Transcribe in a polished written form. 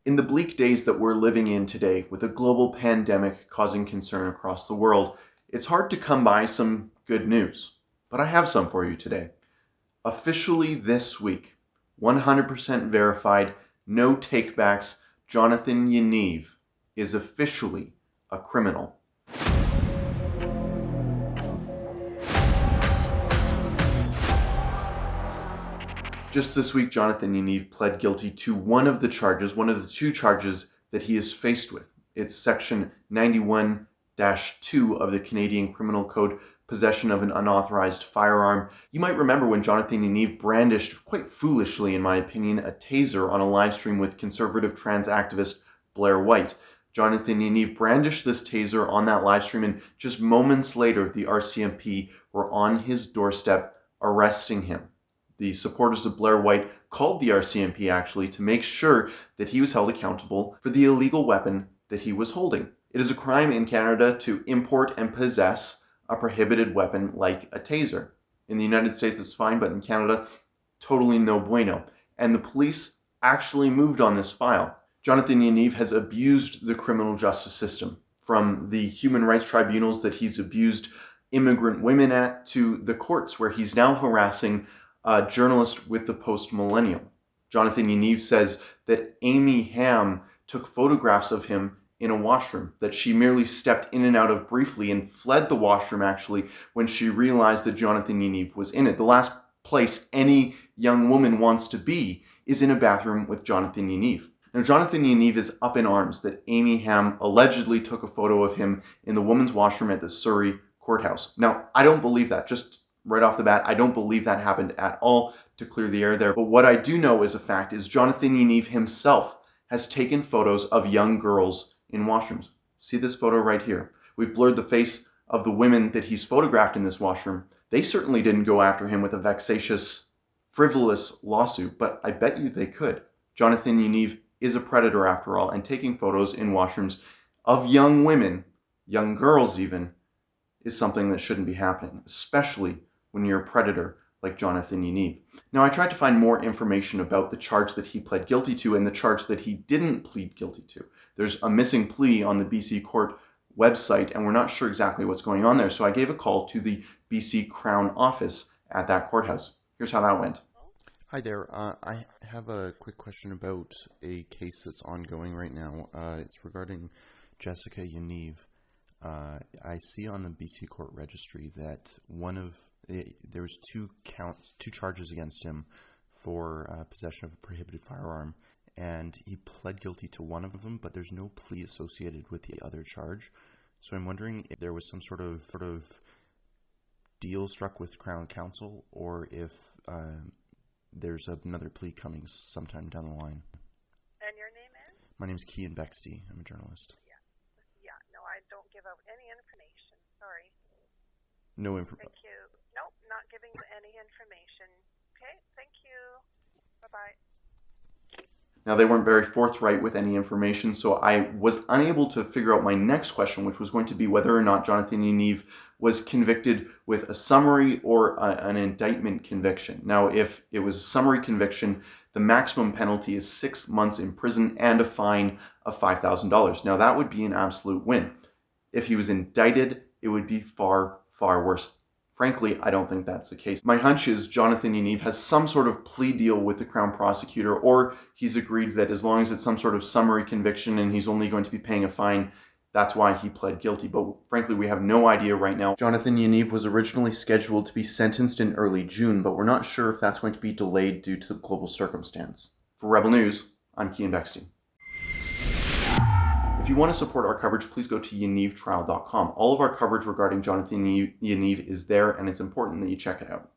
In the bleak days that we're living in today, with a global pandemic causing concern across the world, it's hard to come by some good news. But I have some for you today. Officially this week, 100% verified, no takebacks, Jonathan Yaniv is officially a criminal. Just this week, Jonathan Yaniv pled guilty to one of the two charges that he is faced with. It's section 91-2 of the Canadian Criminal Code, possession of an unauthorized firearm. You might remember when Jonathan Yaniv brandished, quite foolishly in my opinion, a taser on a live stream with conservative trans activist Blair. Jonathan Yaniv brandished this taser on that live stream, and just moments later, the RCMP were on his doorstep arresting him. The supporters of Blair called the RCMP actually to make sure that he was held accountable for the illegal weapon that he was holding. It is a crime in Canada to import and possess a prohibited weapon like a taser. In the United States it's fine, but in Canada, totally no bueno. And the police actually moved on this file. Jonathan Yaniv has abused the criminal justice system, from the human rights tribunals that he's abused immigrant women at, to the courts where he's now harassing a journalist with the Post-Millennial. Jonathan Yaniv says that Amy Hamm took photographs of him in a washroom, that she merely stepped in and out of briefly and fled the washroom actually when she realized that Jonathan Yaniv was in it. The last place any young woman wants to be is in a bathroom with Jonathan Yaniv. Now, Jonathan Yaniv is up in arms that Amy Hamm allegedly took a photo of him in the women's washroom at the Surrey courthouse. Now, I don't believe that. Just right off the bat, I don't believe that happened at all, to clear the air there. But what I do know as a fact is Jonathan Yaniv himself has taken photos of young girls in washrooms. See this photo right here. We've blurred the face of the women that he's photographed in this washroom. They certainly didn't go after him with a vexatious, frivolous lawsuit, but I bet you they could. Jonathan Yaniv is a predator after all, and taking photos in washrooms of young women, young girls even, is something that shouldn't be happening, especially when you're a predator like Jonathan Yaniv. Now, I tried to find more information about the charge that he pled guilty to and the charge that he didn't plead guilty to. There's a missing plea on the BC Court website, and we're not sure exactly what's going on there, so I gave a call to the BC Crown office at that courthouse. Here's how that went. Hi there. I have a quick question about a case that's ongoing right now. It's regarding Jessica Yaniv. I see on the BC Court registry that there was two charges against him for possession of a prohibited firearm, and he pled guilty to one of them, but there's no plea associated with the other charge. So I'm wondering if there was some sort of deal struck with Crown Counsel, or if there's another plea coming sometime down the line. And your name is? My name's Keean Bexte. I'm a journalist. Yeah. No, I don't give out any information. Sorry. No information. Thank you. Nope, not giving you any information. Okay, thank you. Bye-bye. Now, they weren't very forthright with any information, so I was unable to figure out my next question, which was going to be whether or not Jonathan Yaniv was convicted with a summary or an indictment conviction. Now, if it was a summary conviction, the maximum penalty is 6 months in prison and a fine of $5,000. Now, that would be an absolute win. If he was indicted, it would be far, far worse. Frankly, I don't think that's the case. My hunch is Jonathan Yaniv has some sort of plea deal with the Crown prosecutor, or he's agreed that as long as it's some sort of summary conviction and he's only going to be paying a fine, that's why he pled guilty. But frankly, we have no idea right now. Jonathan Yaniv was originally scheduled to be sentenced in early June, but we're not sure if that's going to be delayed due to global circumstance. For Rebel News, I'm Keean Bexte. If you want to support our coverage, please go to yanivtrial.com. All of our coverage regarding Jonathan Yaniv is there, and it's important that you check it out.